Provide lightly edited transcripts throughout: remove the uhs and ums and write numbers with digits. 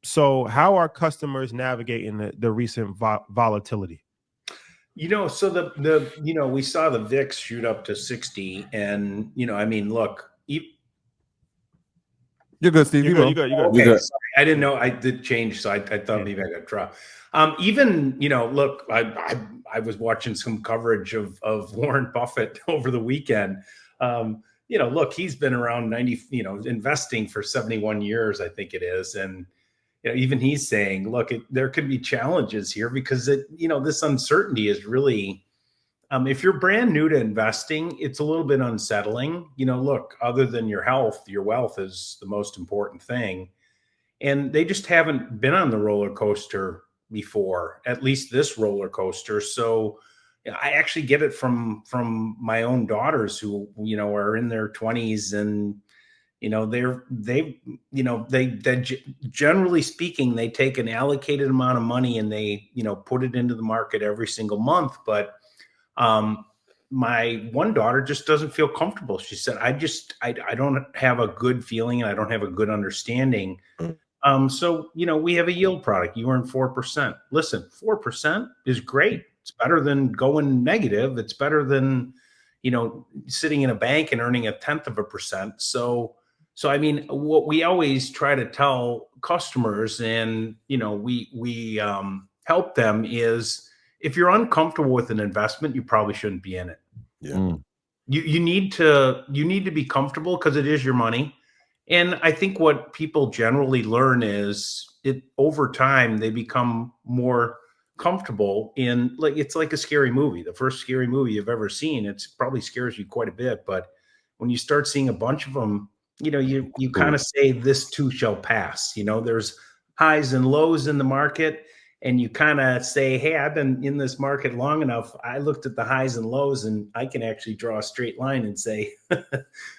So how are customers navigating the recent volatility? So we saw the VIX shoot up to 60, and I mean, look, you're good, Steve. You're good. Okay, sorry. I didn't know I did change, so I thought maybe I got dropped. Even look, I was watching some coverage of Warren Buffett over the weekend. Look, he's been around 90, investing for 71 years, I think it is, and even he's saying, look, there could be challenges here because this uncertainty is really. If you're brand new to investing, it's a little bit unsettling. Look, other than your health, your wealth is the most important thing. And they just haven't been on the roller coaster before, at least this roller coaster. So I actually get it from my own daughters who, are in their 20s, and they generally speaking, they take an allocated amount of money and they, put it into the market every single month. But my one daughter just doesn't feel comfortable. She said, I don't have a good feeling and I don't have a good understanding. So, we have a yield product. You earn 4%. Listen, 4% is great. It's better than going negative. It's better than, sitting in a bank and earning 0.1%. So I mean, what we always try to tell customers, and, we help them is, if you're uncomfortable with an investment, you probably shouldn't be in it. Yeah. You need to be comfortable because it is your money. And I think what people generally learn is over time, they become more comfortable in, like, it's like a scary movie. The first scary movie you've ever seen, it probably scares you quite a bit. But when you start seeing a bunch of them, you kind of say, this too shall pass. There's highs and lows in the market. And you kind of say, hey, I've been in this market long enough. I looked at the highs and lows, and I can actually draw a straight line and say,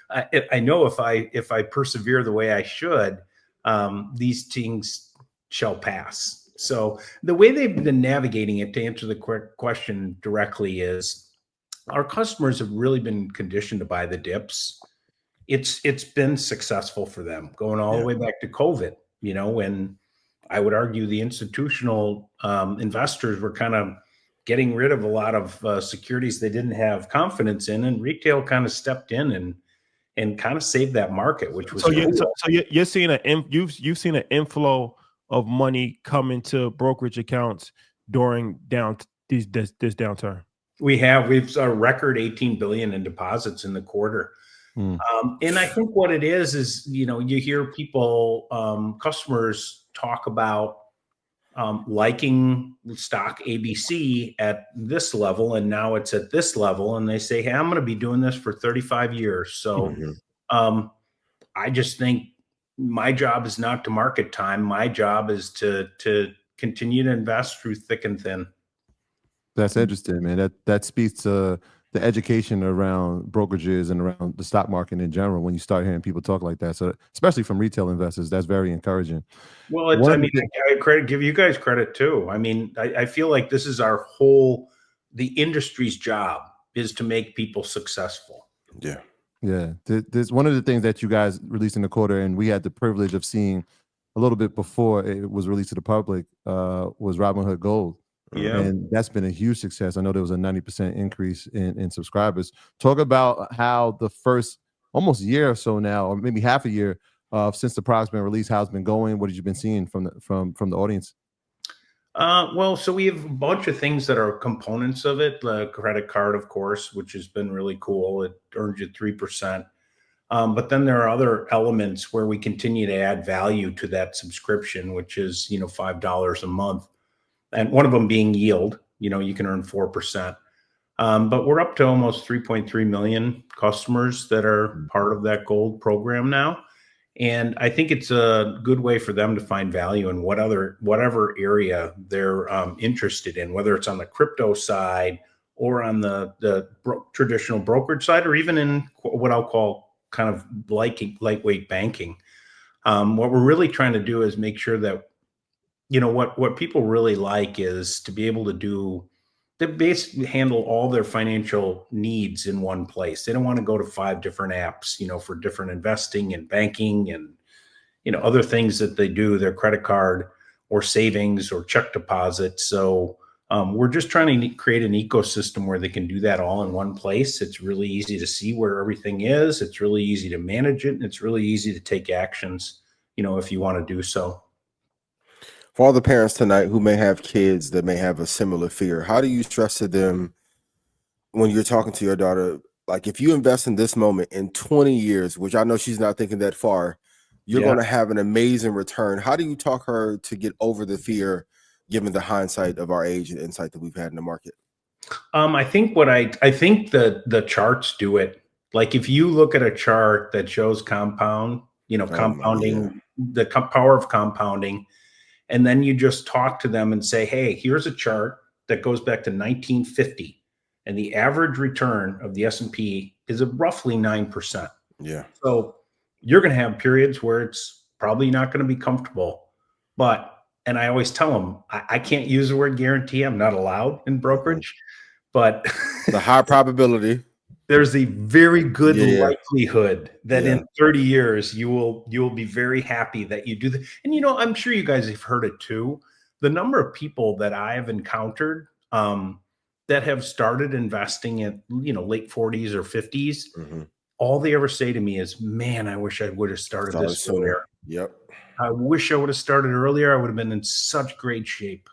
I know if I persevere the way I should, these things shall pass. So the way they've been navigating it, to answer the question directly, is our customers have really been conditioned to buy the dips. It's been successful for them, going all the way back to COVID, when I would argue the institutional investors were kind of getting rid of a lot of securities they didn't have confidence in, and retail kind of stepped in and kind of saved that market, which was cool. So you're seeing you've seen an inflow of money come into brokerage accounts during this downturn. We've a record 18 billion in deposits in the quarter. And I think what it is, you hear people, customers talk about liking stock ABC at this level, and now it's at this level, and they say, hey, I'm going to be doing this for 35 years. So I just think my job is not to market time. My job is to continue to invest through thick and thin. That's interesting, man. That speaks to the education around brokerages and around the stock market in general. When you start hearing people talk like that, so especially from retail investors, that's very encouraging. Well, I give you guys credit too. I mean, I feel like this is the industry's job is to make people successful. Yeah. There's one of the things that you guys released in the quarter, and we had the privilege of seeing a little bit before it was released to the public, was Robinhood Gold. Yeah. And that's been a huge success. I know there was a 90% increase in subscribers. Talk about how the first almost year or so now, or maybe half a year since the product's been released, how it's been going. What have you been seeing from the audience? Well, so we have a bunch of things that are components of it. The credit card, of course, which has been really cool. It earns you 3%. But then there are other elements where we continue to add value to that subscription, which is, $5 a month. And one of them being yield, you can earn 4%. But we're up to almost 3.3 million customers that are part of that gold program now. And I think it's a good way for them to find value in whatever area they're interested in, whether it's on the crypto side or on the traditional brokerage side, or even in what I'll call kind of lightweight banking. What we're really trying to do is make sure that what people really like is to be able to basically handle all their financial needs in one place. They don't want to go to 5 different apps, for different investing and banking other things that they do, their credit card or savings or check deposit. So we're just trying to create an ecosystem where they can do that all in one place. It's really easy to see where everything is. It's really easy to manage it. And it's really easy to take actions, if you want to do so. For all the parents tonight who may have kids that may have a similar fear, how do you stress to them when you're talking to your daughter, like if you invest in this moment in 20 years, which I know she's not thinking that far, you're going to have an amazing return. How do you talk her to get over the fear, given the hindsight of our age and insight that we've had in the market? I think I think the charts do it. Like if you look at a chart that shows compounding, the power of compounding, and then you just talk to them and say, hey, here's a chart that goes back to 1950. And the average return of the S&P is roughly 9%. Yeah. So you're going to have periods where it's probably not going to be comfortable. And I always tell them, I can't use the word guarantee. I'm not allowed in brokerage. But the high probability. There's a very good likelihood that in 30 years you will be very happy that you do that. And I'm sure you guys have heard it too. The number of people that I have encountered that have started investing at late 40s or 50s, all they ever say to me is, "Man, I wish I would have started this earlier." Yep. I wish I would have started earlier. I would have been in such great shape.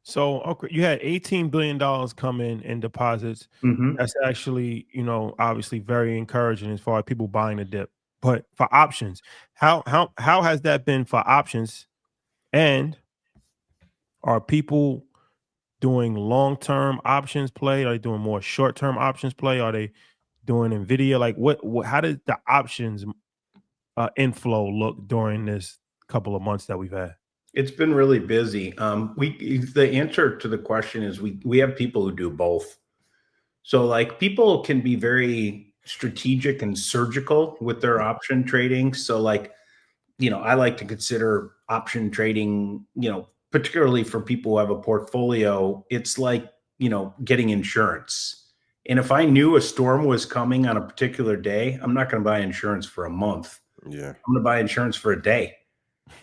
So, okay, you had $18 billion come in deposits. That's actually, obviously very encouraging as far as people buying the dip. But for options, how has that been for options? And are people doing long-term options play? Are they doing more short-term options play? Are they doing NVIDIA? Like how did the options inflow look during this couple of months that we've had? It's been really busy. The answer to the question is we have people who do both. So like people can be very strategic and surgical with their option trading. So like, I like to consider option trading, particularly for people who have a portfolio, it's like, getting insurance. And if I knew a storm was coming on a particular day, I'm not going to buy insurance for a month. Yeah. I'm going to buy insurance for a day.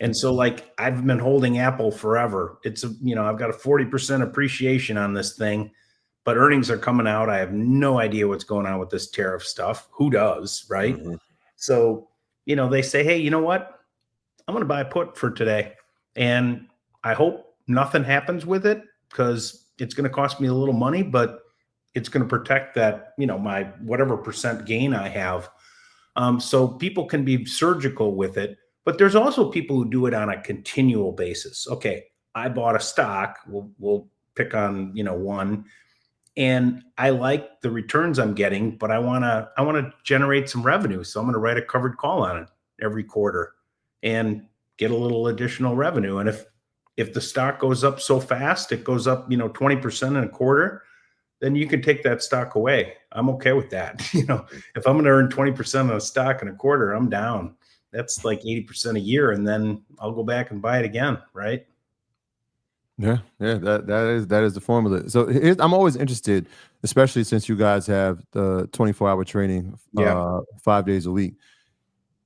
And so like I've been holding Apple forever. It's I've got a 40% appreciation on this thing, but earnings are coming out. I have no idea what's going on with this tariff stuff. Who does, right? So, they say, hey, you know what? I'm going to buy a put for today. And I hope nothing happens with it because it's going to cost me a little money, but it's going to protect that, my whatever percent gain I have. So people can be surgical with it. But there's also people who do it on a continual basis. Okay, I bought a stock. We'll pick on one, and I like the returns I'm getting, but I want to generate some revenue. So I'm going to write a covered call on it every quarter and get a little additional revenue. And if the stock goes up so fast, it goes up 20% in a quarter, then you can take that stock away. I'm okay with that. If I'm going to earn 20% on a stock in a quarter, I'm down. That's like 80% a year, and then I'll go back and buy it again, right? Yeah, that is the formula. So I'm always interested, especially since you guys have the 24-hour training 5 days a week.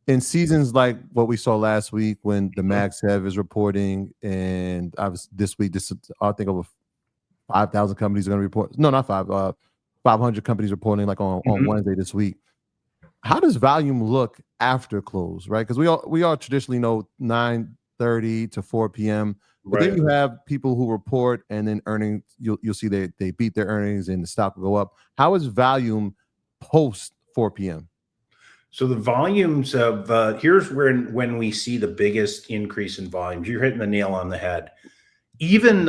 In seasons like what we saw last week when the MagSev is reporting, and this week, I think over 5,000 companies are going to report. No, not 500 companies reporting like on Wednesday this week. How does volume look after close, right? Because we all traditionally know 9:30 to 4 p.m. But then you have people who report and then earnings, you'll see they beat their earnings and the stock will go up. How is volume post 4 p.m.? So the volumes of here's when we see the biggest increase in volumes. You're hitting the nail on the head. Even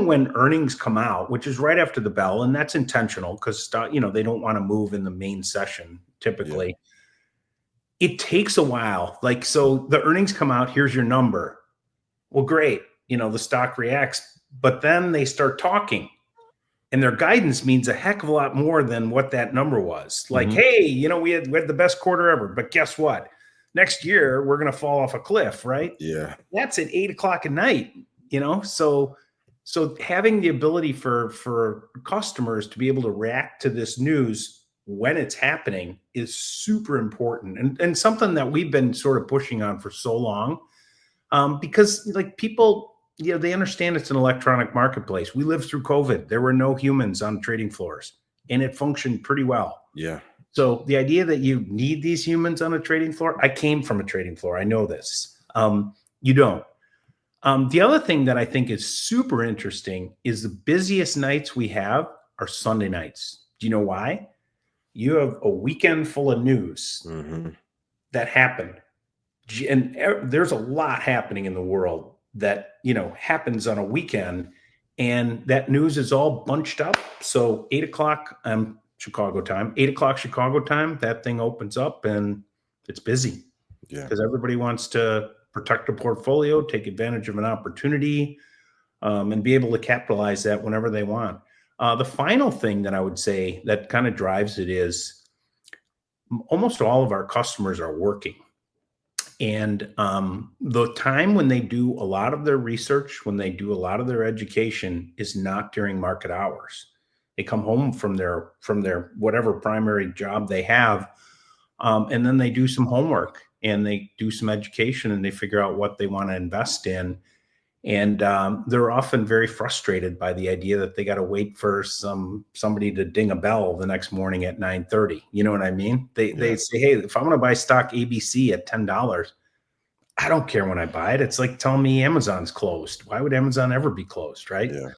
when earnings come out, which is right after the bell, and that's intentional because they don't want to move in the main session typically. Yeah. It takes a while. Like, so the earnings come out, here's your number. Well, great. The stock reacts, but then they start talking. And their guidance means a heck of a lot more than what that number was. Like, hey, we had the best quarter ever, but guess what? Next year, we're going to fall off a cliff, right? Yeah. That's at 8:00 at night, So having the ability for customers to be able to react to this news when it's happening is super important, and something that we've been sort of pushing on for so long, because like people, they understand it's an electronic marketplace. We lived through COVID. There were no humans on trading floors, and it functioned pretty well. Yeah. So the idea that you need these humans on a trading floor, I came from a trading floor. I know this. You don't. The other thing that I think is super interesting is the busiest nights we have are Sunday nights. Do you know why? You have a weekend full of news that happened. And there's a lot happening in the world that, happens on a weekend, and that news is all bunched up. So 8 o'clock Chicago time, 8 o'clock Chicago time, that thing opens up and it's busy. Yeah. Because everybody wants to protect a portfolio, take advantage of an opportunity, and be able to capitalize that whenever they want. The final thing that I would say that kind of drives it is almost all of our customers are working. And the time when they do a lot of their research, when they do a lot of their education, is not during market hours. They come home from their whatever primary job they have, and then they do some homework and they do some education and they figure out what they want to invest in. And they're often very frustrated by the idea that they got to wait for somebody to ding a bell the next morning at 9:30. You know what I mean? They say, hey, if I'm going to buy stock ABC at $10, I don't care when I buy it. It's like telling me Amazon's closed. Why would Amazon ever be closed, right? Yeah.